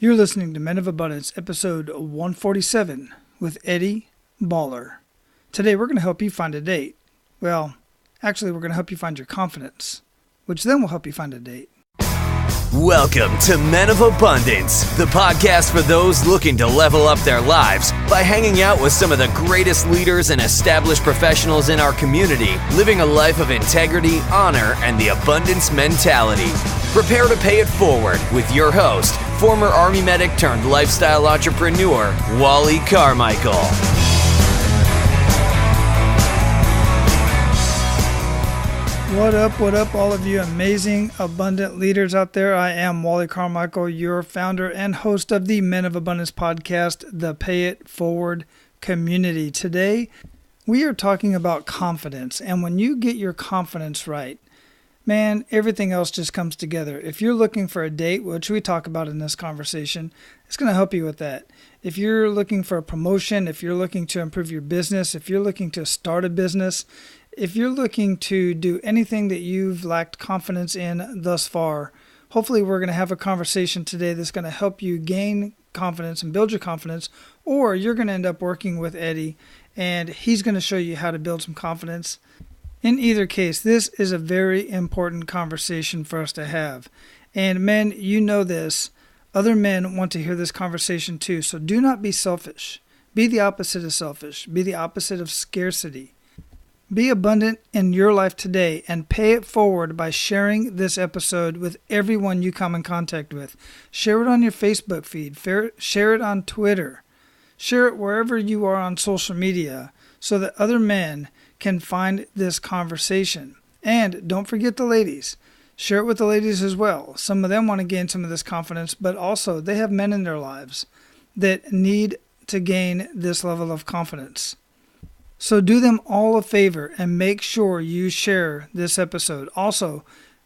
You're listening to Men of Abundance, episode 147, with Eddy Baller. Today we're going to help you find a date. Well, actually we're going to help you find your confidence, which then will help you find a date. Welcome to Men of Abundance, the podcast for those looking to level up their lives by hanging out with some of the greatest leaders and established professionals in our community, living a life of integrity, honor, and the abundance mentality. Prepare to pay it forward with your host, former Army medic turned lifestyle entrepreneur, Wally Carmichael. What up, all of you amazing, abundant leaders out there? I am Wally Carmichael, your founder and host of the Men of Abundance podcast, the Pay It Forward community. Today, we are talking about confidence, and when you get your confidence right, man, everything else just comes together. If you're looking for a date, which we talk about in this conversation, it's going to help you with that. If you're looking for a promotion, if you're looking to improve your business, if you're looking to start a business, if you're looking to do anything that you've lacked confidence in thus far, hopefully we're going to have a conversation today that's going to help you gain confidence and build your confidence, or you're going to end up working with Eddy, and he's going to show you how to build some confidence. In either case, this is a very important conversation for us to have. And men, you know this. Other men want to hear this conversation too, so do not be selfish. Be the opposite of selfish. Be the opposite of scarcity. Be abundant in your life today and pay it forward by sharing this episode with everyone you come in contact with. Share it on your Facebook feed. Share it on Twitter. Share it wherever you are on social media so that other men can find this conversation. And don't forget the ladies. Share it with the ladies as well. Some of them want to gain some of this confidence, but also they have men in their lives that need to gain this level of confidence. So do them all a favor and make sure you share this episode. Also,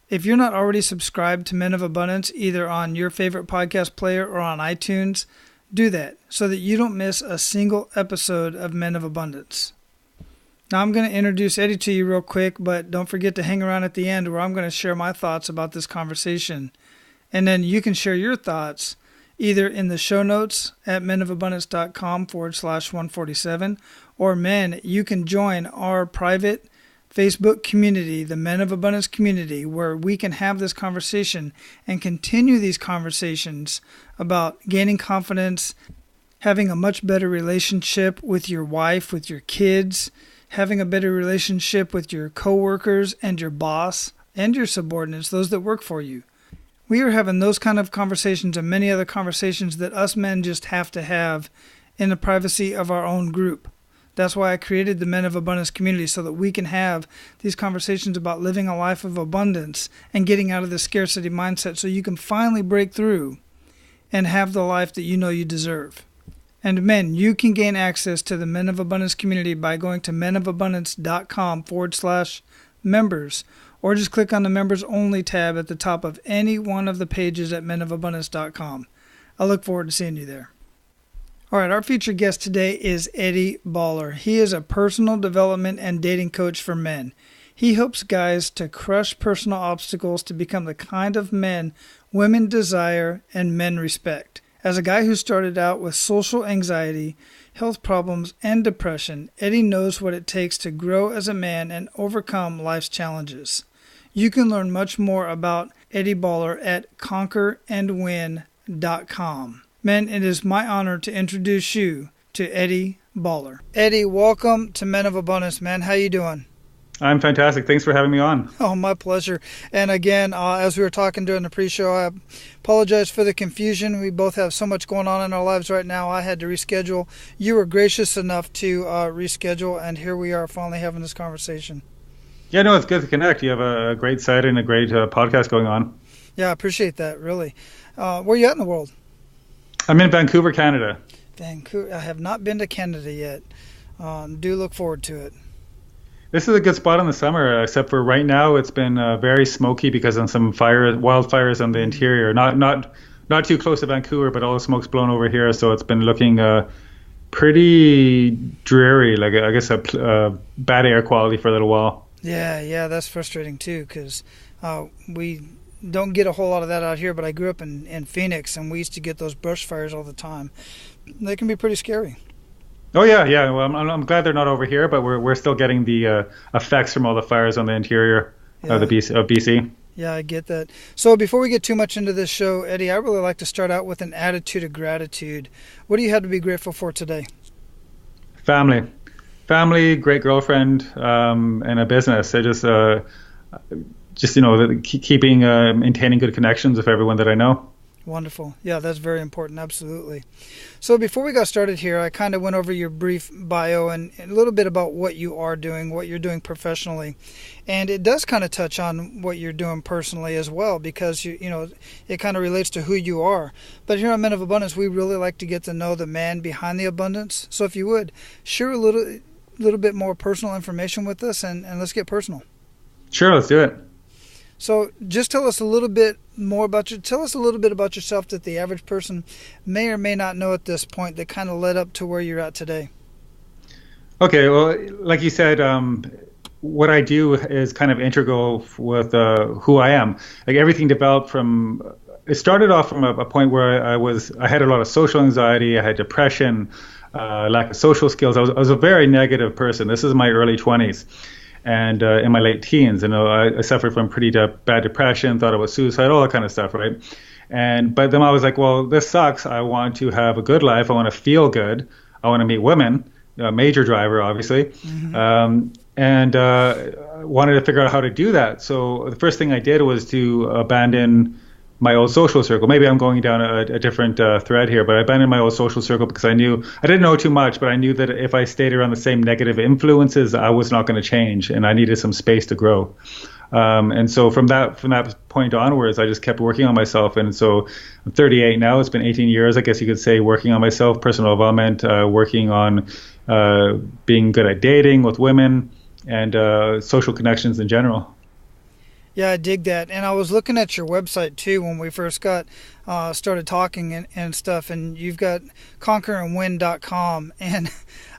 if you're not already subscribed to Men of Abundance, either on your favorite podcast player or on iTunes, do that so that you don't miss a single episode of Men of Abundance. Now I'm going to introduce Eddy to you real quick, but don't forget to hang around at the end where I'm going to share my thoughts about this conversation. And then you can share your thoughts either in the show notes at menofabundance.com/147, or men, you can join our private Facebook community, the Men of Abundance community, where we can have this conversation and continue these conversations about gaining confidence, having a much better relationship with your wife, with your kids, having a better relationship with your coworkers and your boss and your subordinates, those that work for you. We are having those kind of conversations and many other conversations that us men just have to have in the privacy of our own group. That's why I created the Men of Abundance community, so that we can have these conversations about living a life of abundance and getting out of the scarcity mindset so you can finally break through and have the life that you know you deserve. And men, you can gain access to the Men of Abundance community by going to menofabundance.com/members, or just click on the Members Only tab at the top of any one of the pages at menofabundance.com. I look forward to seeing you there. All right, our featured guest today is Eddy Baller. He is a personal development and dating coach for men. He helps guys to crush personal obstacles to become the kind of men women desire and men respect. As a guy who started out with social anxiety, health problems, and depression, Eddy knows what it takes to grow as a man and overcome life's challenges. You can learn much more about Eddy Baller at conquerandwin.com. Men, it is my honor to introduce you to Eddy Baller. Eddy, welcome to Men of Abundance, man. How you doing? I'm fantastic. Thanks for having me on. Oh, my pleasure. And again, as we were talking during the pre-show, I apologize for the confusion. We both have so much going on in our lives right now. I had to reschedule. You were gracious enough to reschedule, and here we are finally having this conversation. Yeah, no, it's good to connect. You have a great site and a great podcast going on. Yeah, I appreciate that, really. Where are you at in the world? I'm in Vancouver, Canada. Vancouver. I have not been to Canada yet. Do look forward to it. This is a good spot in the summer, except for right now it's been very smoky because of some wildfires on the interior. Not too close to Vancouver, but all the smoke's blown over here, so it's been looking pretty dreary, like I guess a bad air quality for a little while. Yeah, that's frustrating too, because we don't get a whole lot of that out here, but I grew up in Phoenix, and we used to get those brush fires all the time. They can be pretty scary. Oh yeah, yeah. Well, I'm glad they're not over here, but we're still getting the effects from all the fires on the interior of BC. Yeah, I get that. So before we get too much into this show, Eddie, I really like to start out with an attitude of gratitude. What do you have to be grateful for today? Family, great girlfriend, and a business. I just keeping maintaining good connections with everyone that I know. Wonderful. Yeah, that's very important. Absolutely. So before we got started here, I kind of went over your brief bio and a little bit about what you are doing, what you're doing professionally. And it does kind of touch on what you're doing personally as well, because you know it kind of relates to who you are. But here on Men of Abundance, we really like to get to know the man behind the abundance. So if you would, share a little bit more personal information with us, and let's get personal. Sure, let's do it. So just tell us a little bit about yourself that the average person may or may not know at this point that kind of led up to where you're at today. Okay, well, like you said, what I do is kind of integral with who I am. Like everything developed from, it started off from a point where I had a lot of social anxiety, I had depression, lack of social skills. I was a very negative person. This is my early 20s. And in my late teens, I suffered from pretty bad depression, thought it was suicide, all that kind of stuff, right? But then I was like, well, this sucks. I want to have a good life. I want to feel good. I want to meet women, a major driver, obviously. Mm-hmm. Wanted to figure out how to do that. So the first thing I did was to abandon my old social circle. Maybe I'm going down a different thread here, but I abandoned my old social circle because I didn't know too much, but I knew that if I stayed around the same negative influences, I was not going to change, and I needed some space to grow. And so from that point onwards, I just kept working on myself. And so I'm 38 now. It's been 18 years, I guess you could say, working on myself, personal development, working on being good at dating with women and social connections in general. Yeah, I dig that. And I was looking at your website, too, when we first got started talking and stuff. And you've got conquerandwin.com. And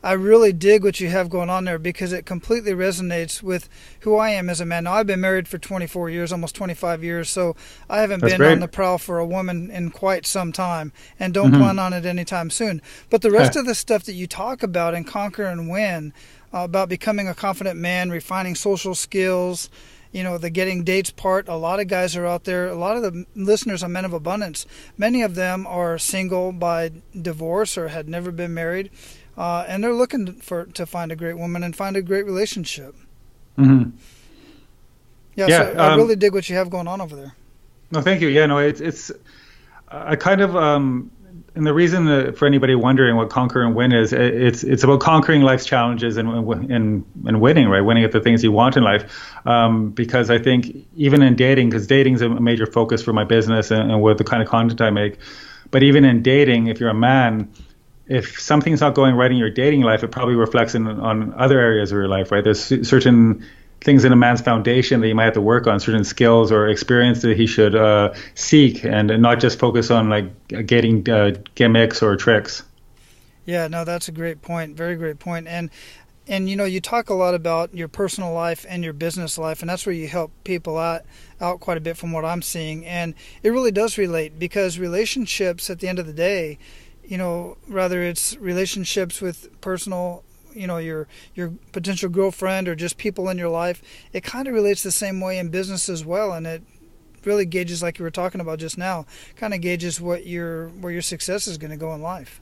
I really dig what you have going on there because it completely resonates with who I am as a man. Now, I've been married for 24 years, almost 25 years. So I haven't been on the prowl for a woman in quite some time and don't plan on it anytime soon. But the rest of the stuff that you talk about in Conquer and Win, about becoming a confident man, refining social skills, the getting dates part, a lot of guys are out there. A lot of the listeners on Men of Abundance, many of them are single by divorce or had never been married, and they're looking to find a great woman and find a great relationship. Mm-hmm. So I really dig what you have going on over there. No, thank you. Yeah, no, it's I kind of and the reason for anybody wondering what Conquer and Win is, it's about conquering life's challenges and winning, right? Winning at the things you want in life. Because I think even in dating, because dating is a major focus for my business and with the kind of content I make. But even in dating, if you're a man, if something's not going right in your dating life, it probably reflects on other areas of your life, right? There's certain things in a man's foundation that you might have to work on, certain skills or experience that he should seek, and not just focus on like getting gimmicks or tricks. Yeah, no, that's a great point. Very great point. And you talk a lot about your personal life and your business life, and that's where you help people out quite a bit from what I'm seeing. And it really does relate, because relationships at the end of the day, whether it's relationships with personal, your potential girlfriend or just people in your life, it kind of relates the same way in business as well. And it really gauges, like you were talking about just now, kind of gauges where your success is going to go in life.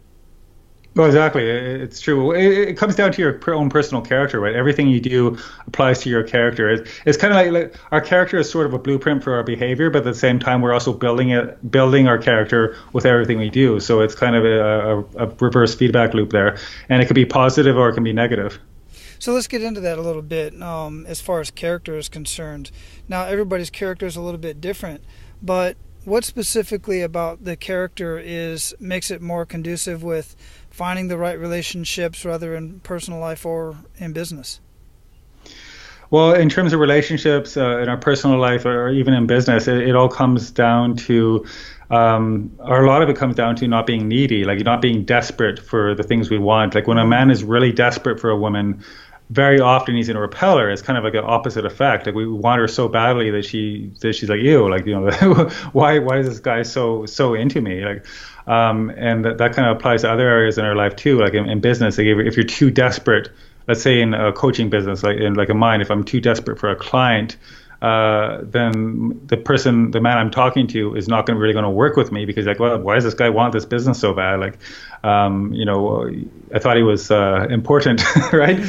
Well, exactly. It's true. It comes down to your own personal character, right? Everything you do applies to your character. It's kind of like our character is sort of a blueprint for our behavior, but at the same time, we're also building our character with everything we do. So it's kind of a reverse feedback loop there, and it can be positive or it can be negative. So let's get into that a little bit as far as character is concerned. Now, everybody's character is a little bit different, but what specifically about the character makes it more conducive with finding the right relationships, whether in personal life or in business? Well, in terms of relationships, in our personal life or even in business, it all comes down to, or a lot of it comes down to not being needy, like not being desperate for the things we want. Like when a man is really desperate for a woman, very often he's going to repel her. It's kind of like an opposite effect. Like we want her so badly that she's like, ew, like, you know, why is this guy so into me? Like, and that kind of applies to other areas in our life too. Like in business, like if you're too desperate, let's say in a coaching business, like in mine, if I'm too desperate for a client, then the man I'm talking to is not really going to work with me, because like, well, why does this guy want this business so bad? Like, you know, I thought he was important, right?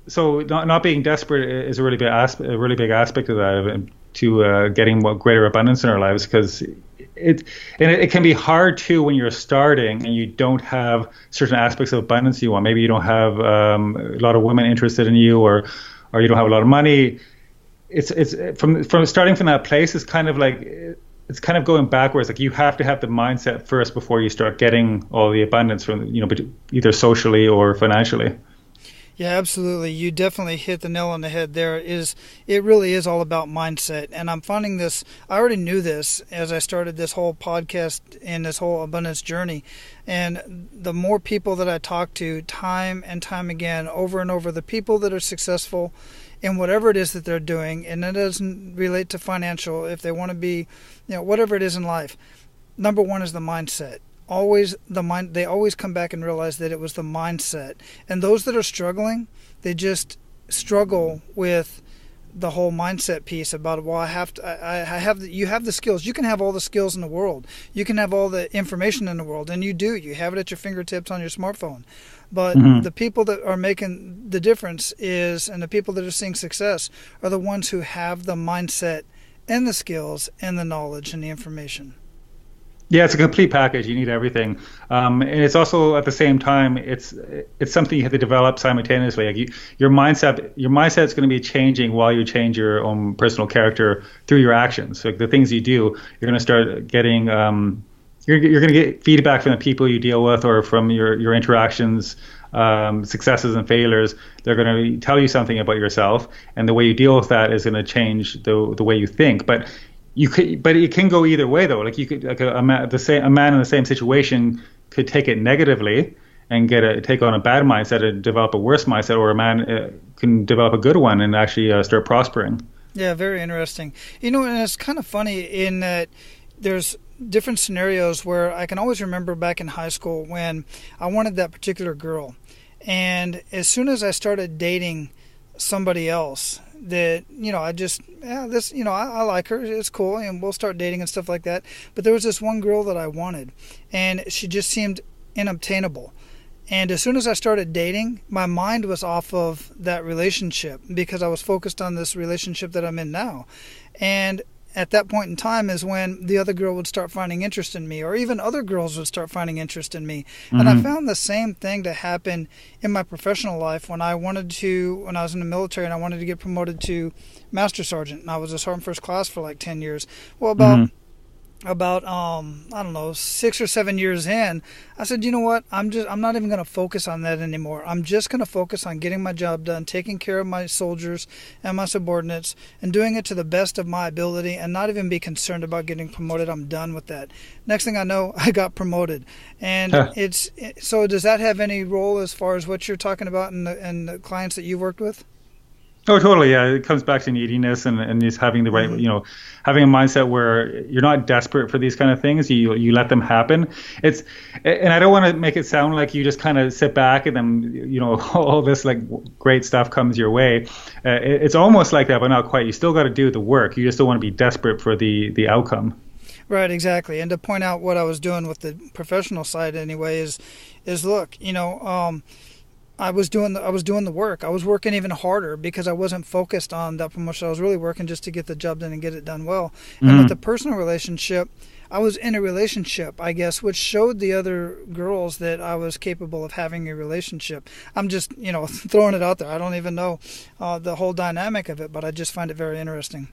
So not being desperate is a really big aspect of that, to getting greater abundance in our lives, because it can be hard too when you're starting and you don't have certain aspects of abundance you want. Maybe you don't have a lot of women interested in you, or you don't have a lot of money. It's from starting from that place. It's kind of like, it's kind of going backwards. Like you have to have the mindset first before you start getting all the abundance from, you know, either socially or financially. Yeah, absolutely. You definitely hit the nail on the head there. It really is all about mindset. And I'm finding this, I already knew this as I started this whole podcast and this whole abundance journey. And the more people that I talk to time and time again, over and over, the people that are successful in whatever it is that they're doing, and that doesn't relate to financial, if they want to be, you know, whatever it is in life, number one is the mindset. They always come back and realize that it was the mindset. And those that are struggling, they just struggle with the whole mindset piece about, well, you have the skills. You can have all the skills in the world. You can have all the information in the world, and you do. You have it at your fingertips on your smartphone. But the people that are making the difference and the people that are seeing success are the ones who have the mindset and the skills and the knowledge and the information. Yeah, it's a complete package. You need everything, and it's also at the same time, it's something you have to develop simultaneously. Like your mindset's going to be changing while you change your own personal character through your actions. So the things you do, you're going to start getting, you're going to get feedback from the people you deal with, or from your interactions, successes and failures. They're going to tell you something about yourself, and the way you deal with that is going to change the way you think. But it can go either way though. Like you could, like a man in the same situation could take it negatively and take on a bad mindset and develop a worse mindset, or a man can develop a good one and actually start prospering. Yeah, very interesting. You know, and it's kind of funny in that there's different scenarios where I can always remember back in high school when I wanted that particular girl, and as soon as I started dating somebody else, that, you know, I like her, it's cool, and we'll start dating and stuff like that. But there was this one girl that I wanted, and she just seemed inobtainable. And as soon as I started dating, my mind was off of that relationship because I was focused on this relationship that I'm in now. And at that point in time is when the other girl would start finding interest in me, or even other girls would start finding interest in me. And I found the same thing to happen in my professional life when I was in the military and I wanted to get promoted to Master Sergeant, and I was a Sergeant First Class for like 10 years. Well, about I don't know, 6 or 7 years in, I said, you know what, I'm not even going to focus on that anymore. I'm just going to focus on getting my job done, taking care of my soldiers and my subordinates, and doing it to the best of my ability, and not even be concerned about getting promoted. I'm done with that. Next thing I know, I got promoted. And so does that have any role as far as what you're talking about and the clients that you've worked with? Oh, totally. Yeah, it comes back to neediness and just having the right, you know, having a mindset where you're not desperate for these kind of things. You let them happen. And I don't want to make it sound like you just kind of sit back and then, you know, all this like great stuff comes your way. It's almost like that, but not quite. You still got to do the work. You just don't want to be desperate for the outcome. Right, exactly. And to point out what I was doing with the professional side anyway is look, you know, I was doing the work. I was working even harder because I wasn't focused on that promotion. I was really working just to get the job done and get it done well. And with the personal relationship, I was in a relationship, I guess, which showed the other girls that I was capable of having a relationship. I'm just, you know, throwing it out there. I don't even know the whole dynamic of it, but I just find it very interesting.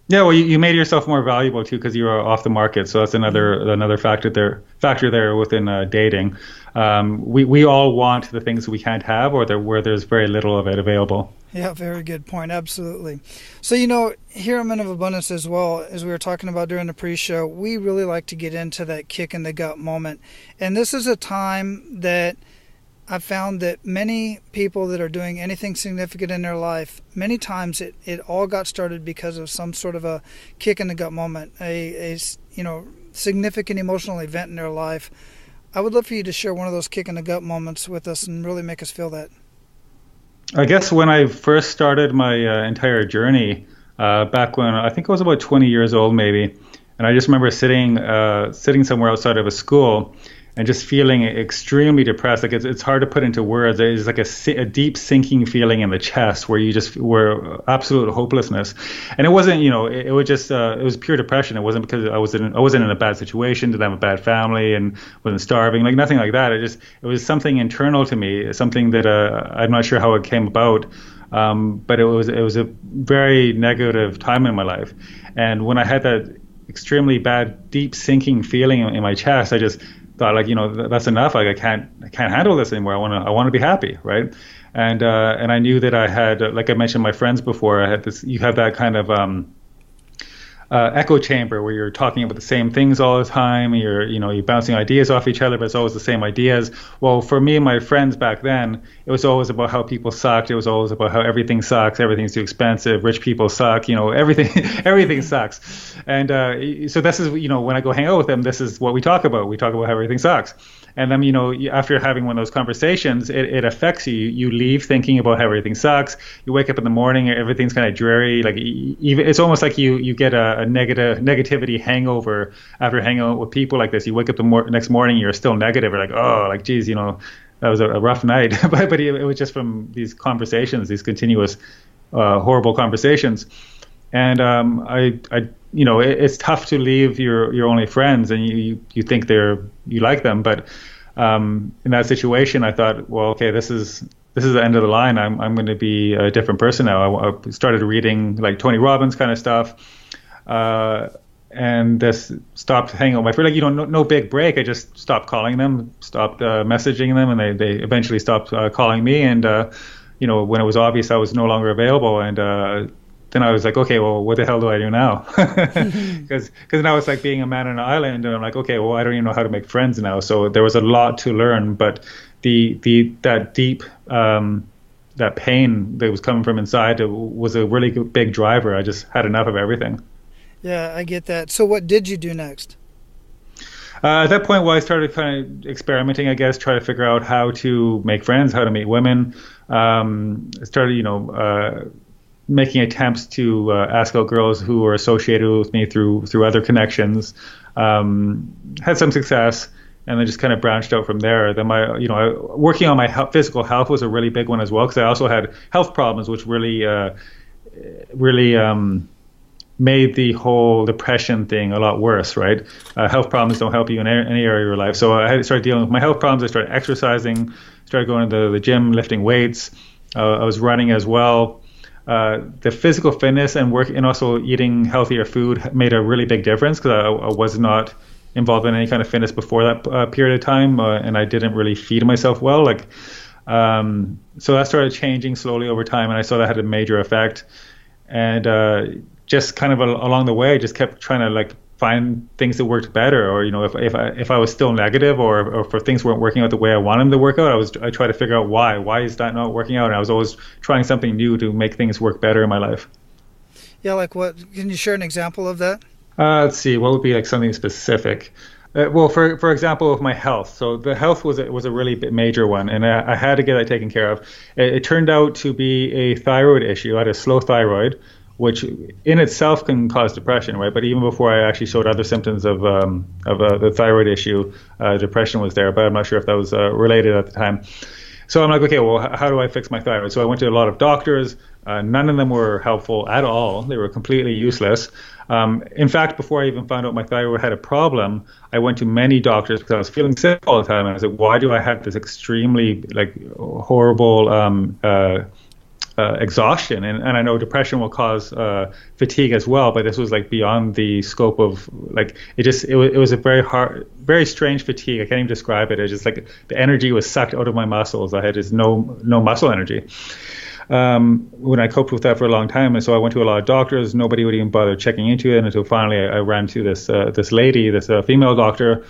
Yeah, well, you made yourself more valuable too because you were off the market. So that's another factor there within dating. We all want the things we can't have, or where there's very little of it available. Yeah, very good point. Absolutely. So, you know, here at Men of Abundance as well, as we were talking about during the pre-show, we really like to get into that kick in the gut moment. And this is a time that I've found that many people that are doing anything significant in their life, many times it all got started because of some sort of a kick in the gut moment, a significant emotional event in their life. I would love for you to share one of those kick in the gut moments with us and really make us feel that. I guess when I first started my entire journey, back when I think I was about 20 years old maybe, and I just remember sitting somewhere outside of a school and just feeling extremely depressed. Like it's hard to put into words. There's like a deep sinking feeling in the chest where you just were absolute hopelessness. And it wasn't, it was just it was pure depression. It wasn't because I wasn't in a bad situation, didn't have a bad family, and wasn't starving. Like nothing like that. It was something internal to me, something that I'm not sure how it came about. But it was a very negative time in my life. And when I had that extremely bad, deep sinking feeling in my chest, I just thought, like, that's enough. Like I can't handle this anymore. I want to be happy, right? And I knew that I had, like I mentioned, my friends before. I had this. You have that kind of echo chamber where you're talking about the same things all the time. You're bouncing ideas off each other, but it's always the same ideas. Well, for me and my friends back then, it was always about how people sucked. It was always about how everything sucks. Everything's too expensive. Rich people suck. Everything sucks. And so this is, when I go hang out with them, this is what we talk about. We talk about how everything sucks. And then, after having one of those conversations, it affects you. You leave thinking about how everything sucks. You wake up in the morning, everything's kind of dreary. Like even it's almost like you get a negativity hangover after hanging out with people like this. You wake up the next morning, you're still negative. You're like, oh, like, geez, that was a rough night. but it was just from these conversations, these continuous horrible conversations. And it's tough to leave your only friends, and you think you like them, but in that situation, I thought, well, okay, this is the end of the line. I'm going to be a different person now. I started reading like Tony Robbins kind of stuff, and this stopped hanging out with my friends. Like, no big break. I just stopped calling them, stopped messaging them, and they eventually stopped calling me. And when it was obvious I was no longer available, and then I was like, okay, well, what the hell do I do now? Because now it's like being a man on an island, and I'm like, okay, well, I don't even know how to make friends now. So there was a lot to learn, but that deep that pain that was coming from inside was a really big driver. I just had enough of everything. Yeah, I get that. So what did you do next? At that point, I started kind of experimenting, I guess, try to figure out how to make friends, how to meet women. I started, making attempts to ask out girls who were associated with me through other connections. Had some success, and then just kind of branched out from there. Then working on my physical health was a really big one as well, because I also had health problems, which really made the whole depression thing a lot worse, right? Health problems don't help you in any area of your life. So I had to start dealing with my health problems. I started exercising, started going to the gym, lifting weights. I was running as well. The physical fitness and work, and also eating healthier food, made a really big difference, because I was not involved in any kind of fitness before that period of time, and I didn't really feed myself well. So that started changing slowly over time, and I saw that had a major effect. And just kind of along the way, I just kept trying to find things that worked better, or if I was still negative, or if things weren't working out the way I wanted them to work out, I tried to figure out why is that not working out, and I was always trying something new to make things work better in my life. Yeah, like what? Can you share an example of that? Let's see, what would be something specific? Well, for example, with my health. So the health was a really major one, and I had to get that taken care of. It turned out to be a thyroid issue. I had a slow thyroid, which in itself can cause depression, right? But even before I actually showed other symptoms of the thyroid issue, depression was there, but I'm not sure if that was related at the time. So I'm like, okay, well, how do I fix my thyroid? So I went to a lot of doctors. None of them were helpful at all. They were completely useless. In fact, before I even found out my thyroid had a problem, I went to many doctors because I was feeling sick all the time. And I was like, why do I have this extremely horrible exhaustion? And I know depression will cause fatigue as well, but this was beyond the scope of it was a very strange fatigue. I can't even describe it. It's just the energy was sucked out of my muscles. I had just no muscle energy. When I coped with that for a long time, and so I went to a lot of doctors. Nobody would even bother checking into it until finally I ran to this lady, this female doctor,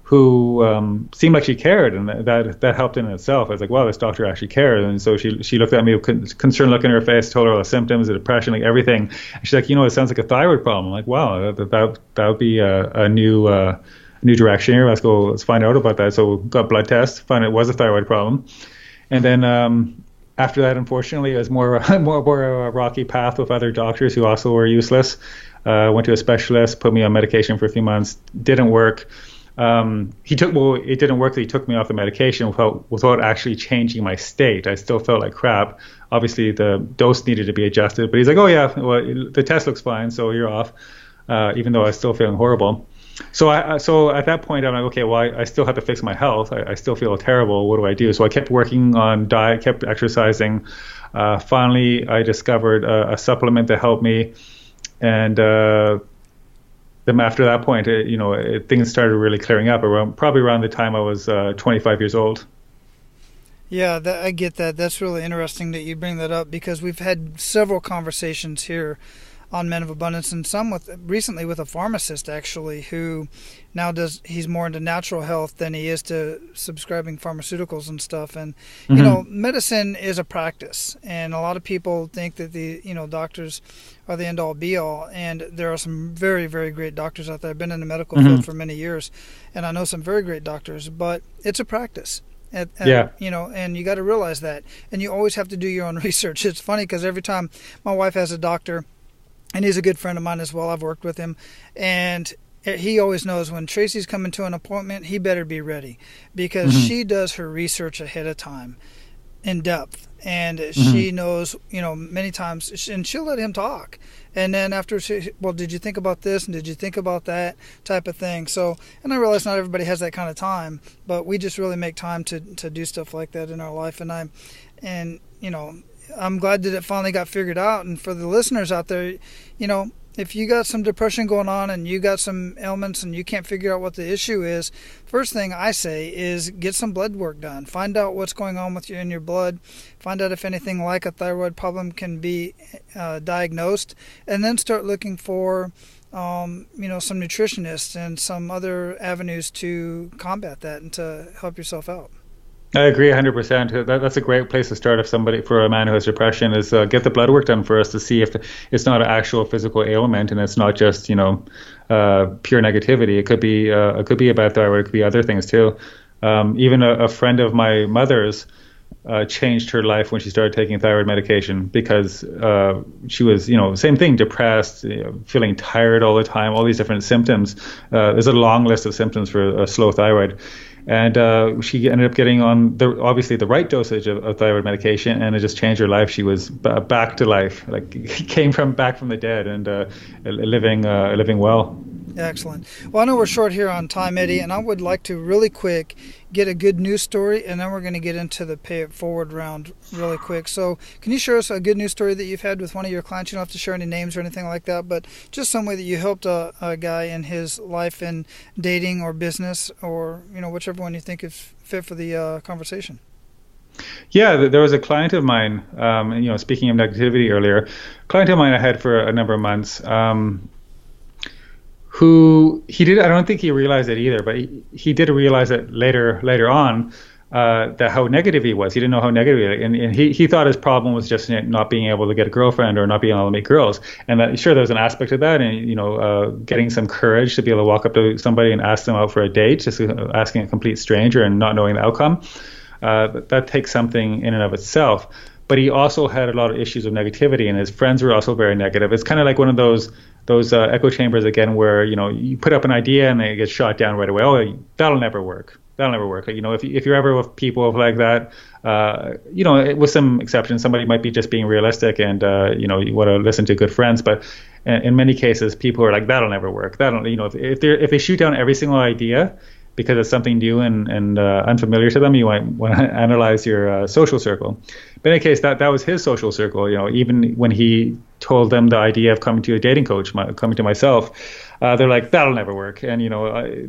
who seemed like she cared, and that helped in itself. I was like, wow, this doctor actually cared. And so she looked at me with concerned look in her face, told her all the symptoms, the depression, like everything. And she's like, it sounds like a thyroid problem. I'm like, wow, that would be a new direction here. Let's find out about that. So got blood tests, found it was a thyroid problem. And then after that, unfortunately, it was more a rocky path with other doctors who also were useless. Went to a specialist, put me on medication for a few months, didn't work. It didn't work that he took me off the medication without actually changing my state. I still felt like crap. Obviously, the dose needed to be adjusted, but he's like, oh yeah, well, the test looks fine, so you're off, even though I was still feeling horrible. So at that point, I'm like, okay, well, I still have to fix my health. I still feel terrible. What do I do? So I kept working on diet, kept exercising. Finally, I discovered a supplement that helped me, and then after that point, things started really clearing up probably around the time I was 25 years old. Yeah, I get that. That's really interesting that you bring that up, because we've had several conversations here on Men of Abundance, and some recently with a pharmacist actually, who now he's more into natural health than he is to subscribing pharmaceuticals and stuff. And medicine is a practice, and a lot of people think that the doctors are the end all be all, and there are some very, very great doctors out there. I've been in the medical field for many years, and I know some very great doctors, but it's a practice. And you got to realize that, and you always have to do your own research. It's funny because every time my wife has a doctor, and he's a good friend of mine as well, I've worked with him, and he always knows when Tracy's coming to an appointment, he better be ready, because she does her research ahead of time in depth, and she knows, many times, and she'll let him talk. And then after, did you think about this, and did you think about that type of thing? So, and I realize not everybody has that kind of time, but we just really make time to do stuff like that in our life. I'm glad that it finally got figured out. And for the listeners out there, if you got some depression going on and you got some ailments and you can't figure out what the issue is, first thing I say is get some blood work done. Find out what's going on with you in your blood. Find out if anything like a thyroid problem can be diagnosed, and then start looking for some nutritionists and some other avenues to combat that and to help yourself out. I agree 100%. That's a great place to start for a man who has depression, is get the blood work done first to see if it's not an actual physical ailment, and it's not just pure negativity. It could be a bad thyroid. It could be other things too. Even a friend of my mother's changed her life when she started taking thyroid medication, because she was same thing, depressed, feeling tired all the time, all these different symptoms. There's a long list of symptoms for a slow thyroid. And she ended up getting on obviously the right dosage of thyroid medication, and it just changed her life. She was back to life, like came back from the dead, and living well. Excellent. Well, I know we're short here on time, Eddy, and I would like to really quick get a good news story, and then we're going to get into the pay it forward round really quick. So can you share us a good news story that you've had with one of your clients? You don't have to share any names or anything like that, but just some way that you helped a guy in his life in dating or business, or whichever one you think is fit for the conversation. Yeah, there was a client of mine, speaking of negativity earlier, a client of mine I had for a number of months, who I don't think he realized it either, but he did realize it later on, that how negative he was. He didn't know how negative and he thought his problem was just not being able to get a girlfriend or not being able to meet girls. And that, sure, there was an aspect of that, and getting some courage to be able to walk up to somebody and ask them out for a date, just asking a complete stranger and not knowing the outcome. That takes something in and of itself. But he also had a lot of issues of negativity, and his friends were also very negative. It's kind of like one of those echo chambers again, where you put up an idea and it gets shot down right away. Oh, that'll never work. Like, if you're ever with people like that, with some exceptions, somebody might be just being realistic, and you want to listen to good friends. But in many cases, people are like, that'll never work. If they shoot down every single idea because it's something new and unfamiliar to them, you might want to analyze your social circle. But in any case, that was his social circle. Even when he told them the idea of coming to a dating coach, coming to myself, they're like, that'll never work. And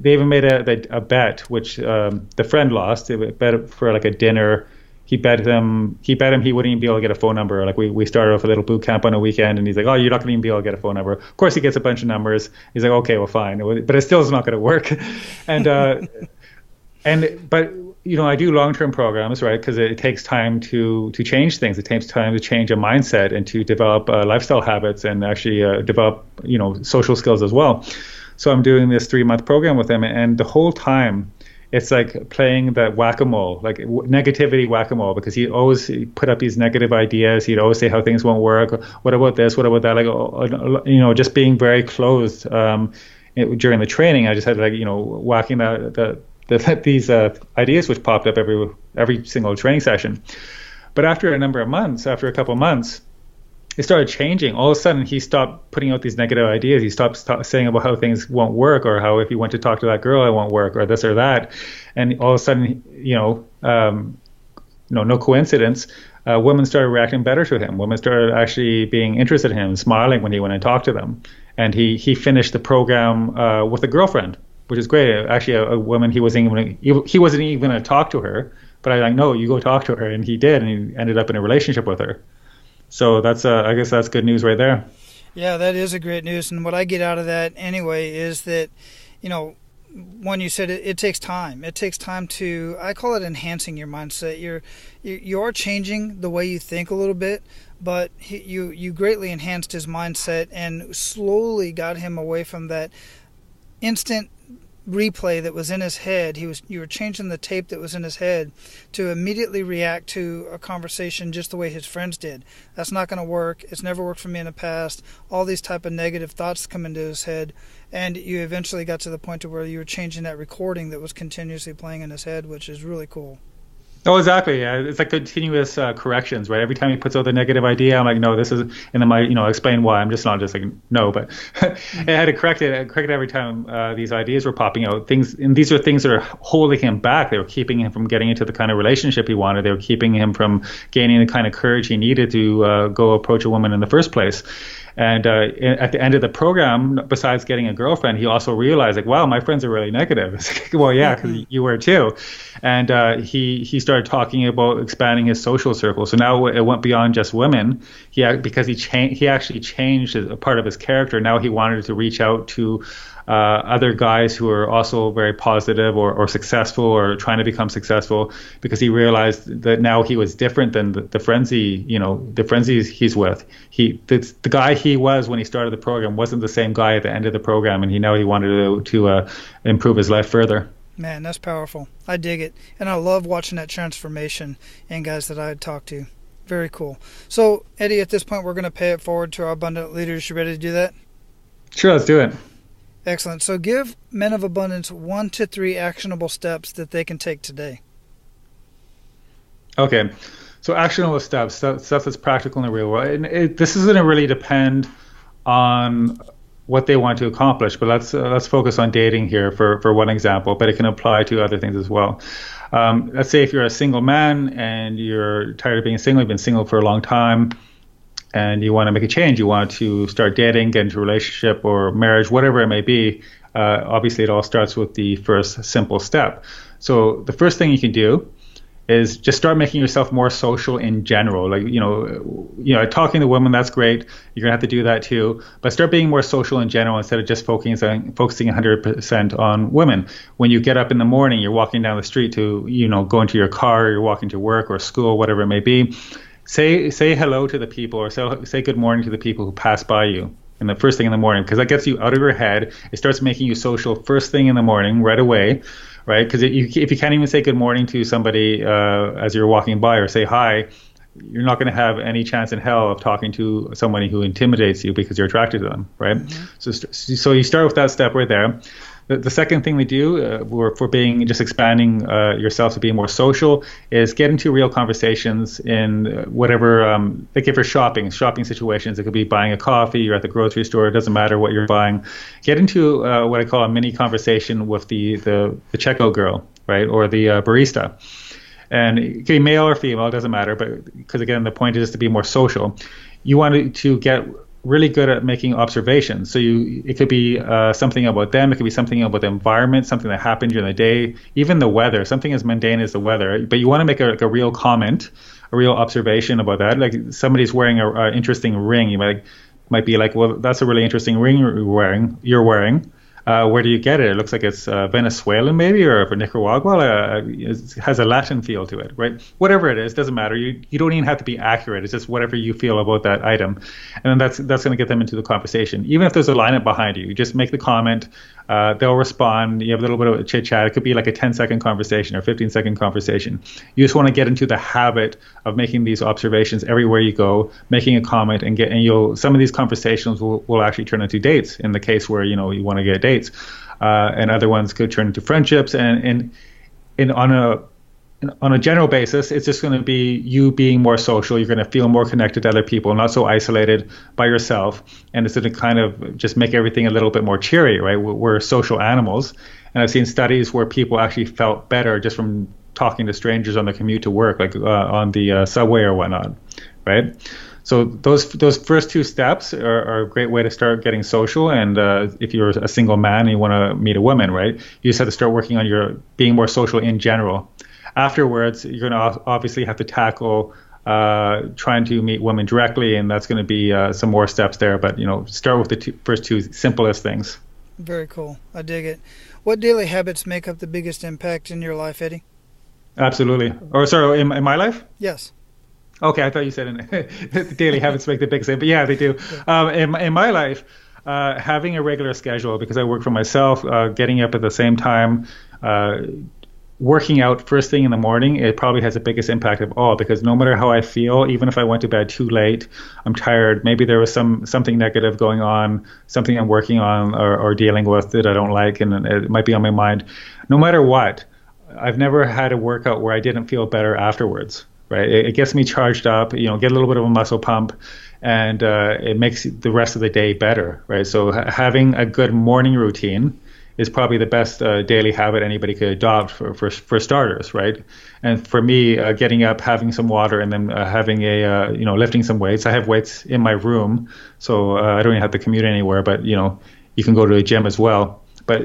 they even made a bet, which the friend lost. They bet for like a dinner he bet him he wouldn't even be able to get a phone number. Like we started off a little boot camp on a weekend, and he's like, oh, you're not going to even be able to get a phone number. Of course, he gets a bunch of numbers. He's like, okay, well, fine, but it still is not going to work. And but I do long-term programs, right? Because it takes time to change things. It takes time to change a mindset and to develop lifestyle habits and actually develop social skills as well. So I'm doing this 3-month program with him, and the whole time it's like playing that whack-a-mole, like negativity whack-a-mole, because he'd always put up these negative ideas. He'd always say how things won't work. What about this? What about that? Like, just being very closed. During the training, I just had whacking these ideas which popped up every single training session. But after a couple of months, it started changing. All of a sudden, he stopped putting out these negative ideas. He stopped saying about how things won't work, or how if he went to talk to that girl, it won't work, or this or that. And all of a sudden, no coincidence, women started reacting better to him. Women started actually being interested in him, smiling when he went and talked to them. And he finished the program with a girlfriend, which is great. Actually, a woman he wasn't even going to talk to her, but I no, you go talk to her, and he did, and he ended up in a relationship with her. So that's I guess that's good news right there. Yeah, that is a great news. And what I get out of that anyway is that, when you said it takes time. It takes time to, I call it enhancing your mindset. You are changing the way you think a little bit, but you greatly enhanced his mindset and slowly got him away from that instant replay that was in his head. You were changing the tape that was in his head to immediately react to a conversation just the way his friends did. That's not going to work. It's never worked for me in the past. All these type of negative thoughts come into his head, and you eventually got to the point to where you were changing that recording that was continuously playing in his head, which is really cool. Oh, exactly. Yeah, it's like continuous corrections, right? Every time he puts out the negative idea, I'm like, no, this is, and then explain why. I'm just not just like, no, but I had to correct it every time these ideas were popping out. These are things that are holding him back. They were keeping him from getting into the kind of relationship he wanted. They were keeping him from gaining the kind of courage he needed to go approach a woman in the first place. And at the end of the program, besides getting a girlfriend, he also realized, like, wow, my friends are really negative. It's like, well, yeah, because you were too. And he started talking about expanding his social circle. So now it went beyond just women. Because he actually changed a part of his character. Now he wanted to reach out to other guys who are also very positive or successful or trying to become successful, because he realized that now he was different than the friends he's with. The guy he was when he started the program wasn't the same guy at the end of the program, and he wanted to improve his life further. Man, that's powerful. I dig it. And I love watching that transformation in guys that I talk to. Very cool. So, Eddie, at this point, we're going to pay it forward to our abundant leaders. You ready to do that? Sure, let's do it. Excellent. So give Men of Abundance 1 to 3 actionable steps that they can take today. Okay. So actionable steps, stuff that's practical in the real world. And this is going to really depend on what they want to accomplish. But let's focus on dating here for one example, but it can apply to other things as well. Let's say if you're a single man and you're tired of being single, you've been single for a long time, and you want to make a change, you want to start dating, get into a relationship or marriage, whatever it may be. Obviously, it all starts with the first simple step. So the first thing you can do is just start making yourself more social in general. Like, talking to women, that's great. You're going to have to do that too. But start being more social in general instead of just focusing 100% on women. When you get up in the morning, you're walking down the street to, going to your car, or you're walking to work or school, whatever it may be. Say hello to the people, or say good morning to the people who pass by you in the first thing in the morning, because that gets you out of your head. It starts making you social first thing in the morning, right away, right? Because if you can't even say good morning to somebody as you're walking by, or say hi, you're not going to have any chance in hell of talking to somebody who intimidates you because you're attracted to them, right? Mm-hmm. So you start with that step right there. The second thing we do for being just expanding yourself to be more social is get into real conversations in whatever, like if you're shopping situations. It could be buying a coffee, you're at the grocery store, it doesn't matter what you're buying. Get into what I call a mini conversation with the checkout girl, right, or the barista. And it can be male or female, it doesn't matter, but because again, the point is to be more social. You want to get really good at making observations. So it could be something about them, it could be something about the environment, something that happened during the day, even the weather, something as mundane as the weather. But you want to make a real comment, a real observation about that. Like somebody's wearing an interesting ring, you might be like, well, that's a really interesting ring you're wearing. Where do you get it? It looks like it's Venezuelan maybe, or Nicaragua. It has a Latin feel to it, right? Whatever it is, doesn't matter. You don't even have to be accurate. It's just whatever you feel about that item. And then that's going to get them into the conversation. Even if there's a lineup behind you, you just make the comment. They'll respond. You have a little bit of a chit chat. It could be like a 10-second conversation or 15-second conversation. You just want to get into the habit of making these observations everywhere you go, making a comment, and some of these conversations will actually turn into dates in the case where you want to get dates. And other ones could turn into friendships, and on a general basis, it's just going to be you being more social. You're going to feel more connected to other people, not so isolated by yourself, and it's going to kind of just make everything a little bit more cheery, right? We're social animals, and I've seen studies where people actually felt better just from talking to strangers on the commute to work, like on the subway or whatnot, right? So those first two steps are a great way to start getting social. And if you're a single man and you want to meet a woman, right, you just have to start working on your being more social in general. Afterwards, you're going to obviously have to tackle trying to meet women directly, and that's going to be some more steps there. But start with the first two simplest things. Very cool. I dig it. What daily habits make up the biggest impact in your life, Eddy? Absolutely. Or sorry, in my life? Yes. Okay, I thought you said the daily habits make the biggest impact, but yeah, they do. In my life, having a regular schedule, because I work for myself, getting up at the same time, working out first thing in the morning, it probably has the biggest impact of all, because no matter how I feel, even if I went to bed too late, I'm tired, maybe there was something negative going on, something I'm working on or dealing with that I don't like, and it might be on my mind. No matter what, I've never had a workout where I didn't feel better afterwards. Right, it gets me charged up, get a little bit of a muscle pump, and it makes the rest of the day better, right? So having a good morning routine is probably the best daily habit anybody could adopt for starters, right? And for me, getting up, having some water, and then having lifting some weights. I have weights in my room, so I don't even have to commute anywhere, but you can go to a gym as well. But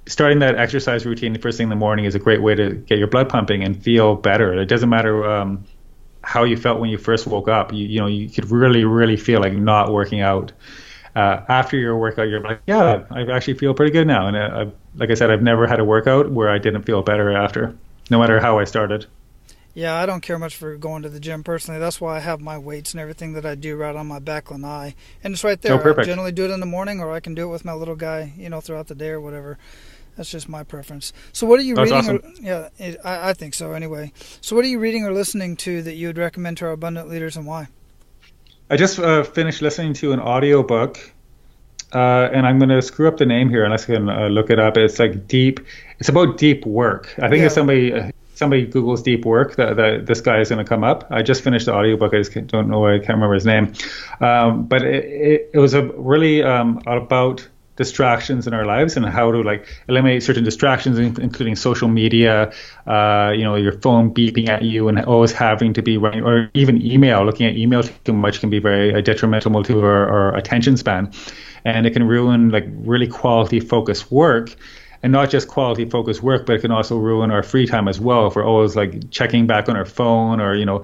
starting that exercise routine first thing in the morning is a great way to get your blood pumping and feel better. It doesn't matter how you felt when you first woke up. You could really, really feel like not working out. After your workout, you're like, yeah, I actually feel pretty good now. And like I said, I've never had a workout where I didn't feel better after, no matter how I started. Yeah, I don't care much for going to the gym personally. That's why I have my weights and everything that I do right on my back lanai. And it's right there. Oh, perfect. I generally do it in the morning, or I can do it with my little guy, throughout the day or whatever. That's just my preference. So what are you reading? Awesome. I think so anyway. So what are you reading or listening to that you would recommend to our abundant leaders, and why? I just finished listening to an audio book, and I'm going to screw up the name here unless I can look it up. It's like it's about deep work. I think if somebody Googles deep work, that this guy is going to come up. I just finished the audiobook. I just don't know. I can't remember his name. But it was a really about distractions in our lives and how to eliminate certain distractions, including social media, your phone beeping at you and always having to be running, or even email. Looking at email too much can be very detrimental to our attention span, and it can ruin really quality focused work. And not just quality focused work, but it can also ruin our free time as well. If we're always checking back on our phone or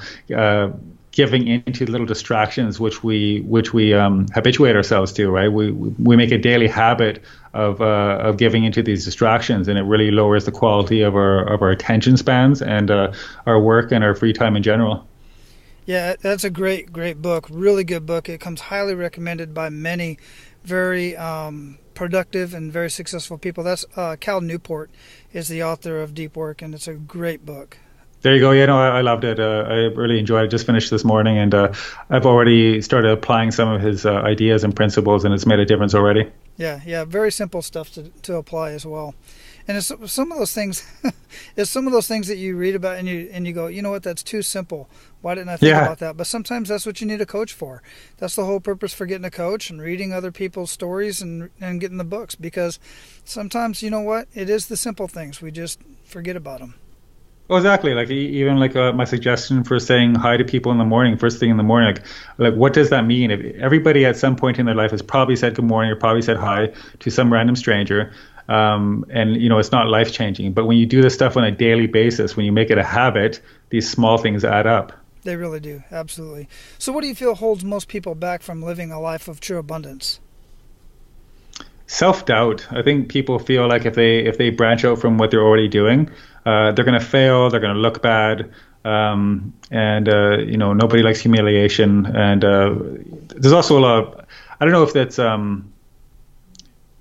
giving into little distractions, which we habituate ourselves to, right? We make a daily habit of giving into these distractions, and it really lowers the quality of our attention spans and our work and our free time in general. Yeah, that's a great book, really good book. It comes highly recommended by many very productive and very successful people. That's Cal Newport is the author of Deep Work, and it's a great book. There you go. I loved it. I really enjoyed it. Just finished this morning, and I've already started applying some of his ideas and principles, and it's made a difference already. Yeah, very simple stuff to apply as well. And it's some of those things. It's some of those things that you read about and you go, you know what? That's too simple. Why didn't I think about that? But sometimes that's what you need a coach for. That's the whole purpose for getting a coach and reading other people's stories and getting the books, because sometimes, you know what? It is the simple things. We just forget about them. Oh, exactly. Like even like my suggestion for saying hi to people in the morning, first thing in the morning, like what does that mean? If everybody at some point in their life has probably said good morning or probably said hi to some random stranger, and it's not life changing. But when you do this stuff on a daily basis, when you make it a habit, these small things add up. They really do. Absolutely. So what do you feel holds most people back from living a life of true abundance? Self-doubt. I think people feel like if they branch out from what they're already doing, they're going to fail, they're going to look bad, and nobody likes humiliation. And there's also a lot of, I don't know if that's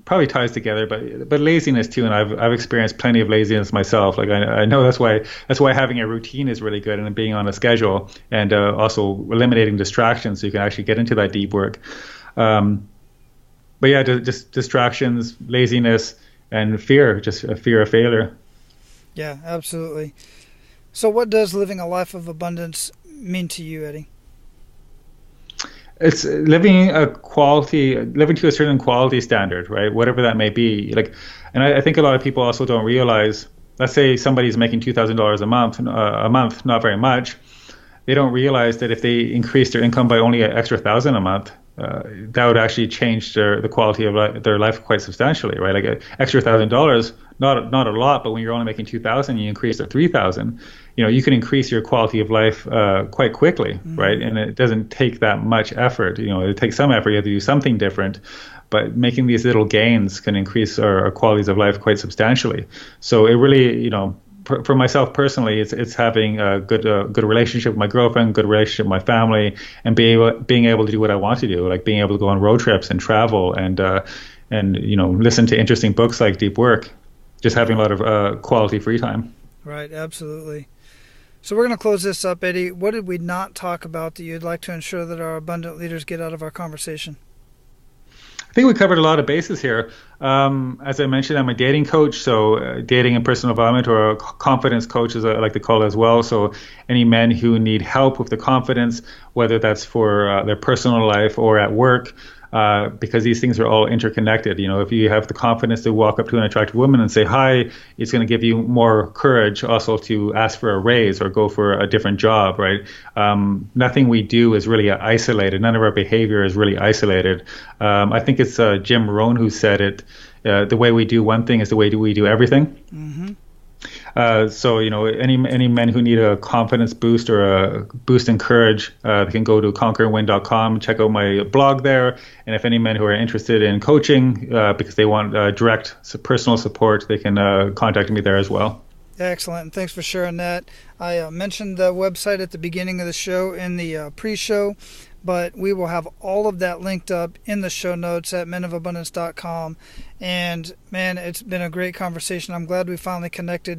probably ties together, but laziness too. And I've experienced plenty of laziness myself. Like I know that's why having a routine is really good, and being on a schedule, and also eliminating distractions so you can actually get into that deep work. But yeah, just distractions, laziness, and fear, just a fear of failure. Yeah, absolutely. So what does living a life of abundance mean to you, Eddy? It's living to a certain quality standard, right? Whatever that may be. Like, and I think a lot of people also don't realize, let's say somebody's making $2,000 a month, not very much. They don't realize that if they increase their income by only an extra $1,000 a month, that would actually change the quality of their life quite substantially, right? Like an extra $1,000, not a lot, but when you're only making 2,000, you increase to 3,000. You can increase your quality of life quite quickly, right? And it doesn't take that much effort. It takes some effort. You have to do something different, but making these little gains can increase our qualities of life quite substantially. So it really, for myself personally, it's having a good relationship with my girlfriend, good relationship with my family, and being able to do what I want to do, like being able to go on road trips and travel and listen to interesting books like Deep Work, just having a lot of quality free time. Right, absolutely. So we're going to close this up, Eddy. What did we not talk about that you'd like to ensure that our abundant leaders get out of our conversation? I think we covered a lot of bases here. As I mentioned, I'm a dating coach, so dating and personal development, or a confidence coach, as I like to call it as well. So any men who need help with the confidence, whether that's for their personal life or at work, because these things are all interconnected. If you have the confidence to walk up to an attractive woman and say hi, it's going to give you more courage also to ask for a raise or go for a different job, right? Nothing we do is really isolated. None of our behavior is really isolated. I think it's Jim Rohn who said it. The way we do one thing is the way we do everything. Mm-hmm. So any men who need a confidence boost or a boost in courage, they can go to conquerandwin.com, check out my blog there. And if any men who are interested in coaching because they want direct personal support, they can contact me there as well. Excellent. And thanks for sharing that. I mentioned the website at the beginning of the show in the pre-show, but we will have all of that linked up in the show notes at menofabundance.com. And man, it's been a great conversation. I'm glad we finally connected.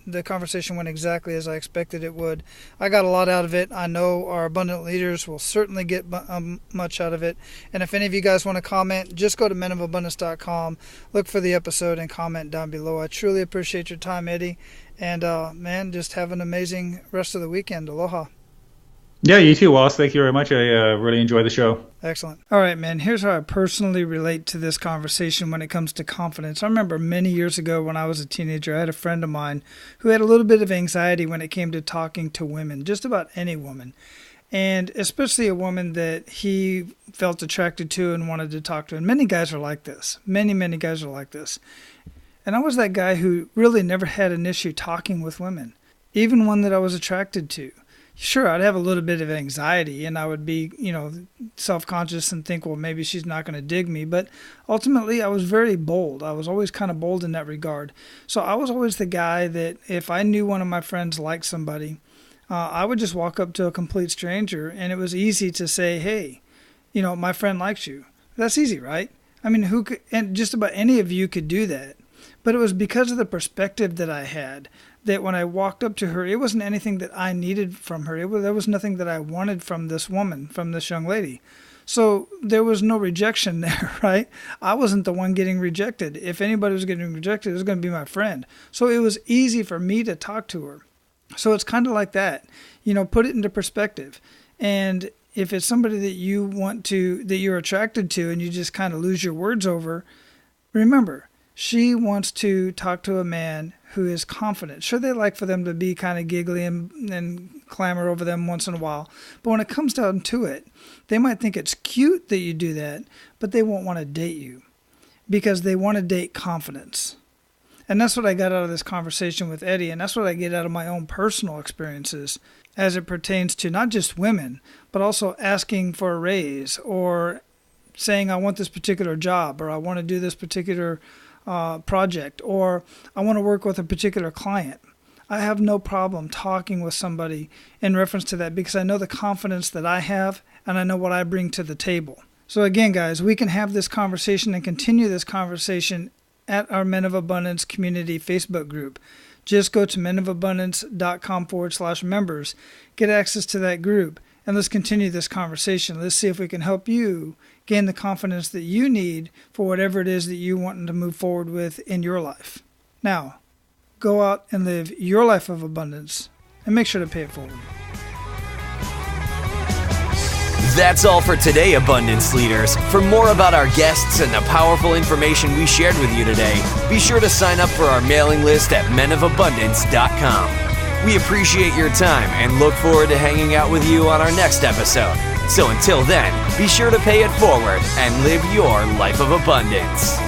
The conversation went exactly as I expected it would. I got a lot out of it. I know our abundant leaders will certainly get much out of it. And if any of you guys want to comment, just go to menofabundance.com, look for the episode, and comment down below. I truly appreciate your time, Eddy. And man, just have an amazing rest of the weekend. Aloha. Yeah, you too, Wallace. Thank you very much. I really enjoyed the show. Excellent. All right, man. Here's how I personally relate to this conversation when it comes to confidence. I remember many years ago when I was a teenager, I had a friend of mine who had a little bit of anxiety when it came to talking to women, just about any woman, and especially a woman that he felt attracted to and wanted to talk to. And many guys are like this. Many guys are like this. And I was that guy who really never had an issue talking with women, even one that I was attracted to. Sure, I'd have a little bit of anxiety and I would be, self-conscious and think, well, maybe she's not going to dig me. But ultimately, I was very bold. I was always kind of bold in that regard. So I was always the guy that if I knew one of my friends liked somebody, I would just walk up to a complete stranger and it was easy to say, hey, my friend likes you. That's easy, right? I mean, who could, and just about any of you could do that. But it was because of the perspective that I had, that when I walked up to her, it wasn't anything that I needed from her. There was nothing that I wanted from this woman, from this young lady. So there was no rejection there, right? I wasn't the one getting rejected. If anybody was getting rejected, it was going to be my friend. So it was easy for me to talk to her. So it's kind of like that, put it into perspective. And if it's somebody that you're attracted to and you just kind of lose your words over, remember, she wants to talk to a man who is confident. Sure, they like for them to be kind of giggly and clamor over them once in a while. But when it comes down to it, they might think it's cute that you do that, but they won't want to date you because they want to date confidence. And that's what I got out of this conversation with Eddy, and that's what I get out of my own personal experiences as it pertains to not just women, but also asking for a raise or saying I want this particular job, or I want to do this particular project, or I want to work with a particular client. I have no problem talking with somebody in reference to that because I know the confidence that I have and I know what I bring to the table. So again, guys, we can have this conversation and continue this conversation at our Men of Abundance community Facebook group. Just go to menofabundance.com/members, get access to that group, and let's continue this conversation. Let's see if we can help you gain the confidence that you need for whatever it is that you want to move forward with in your life. Now, go out and live your life of abundance and make sure to pay it forward. That's all for today, Abundance Leaders. For more about our guests and the powerful information we shared with you today, be sure to sign up for our mailing list at menofabundance.com. We appreciate your time and look forward to hanging out with you on our next episode. So until then, be sure to pay it forward and live your life of abundance.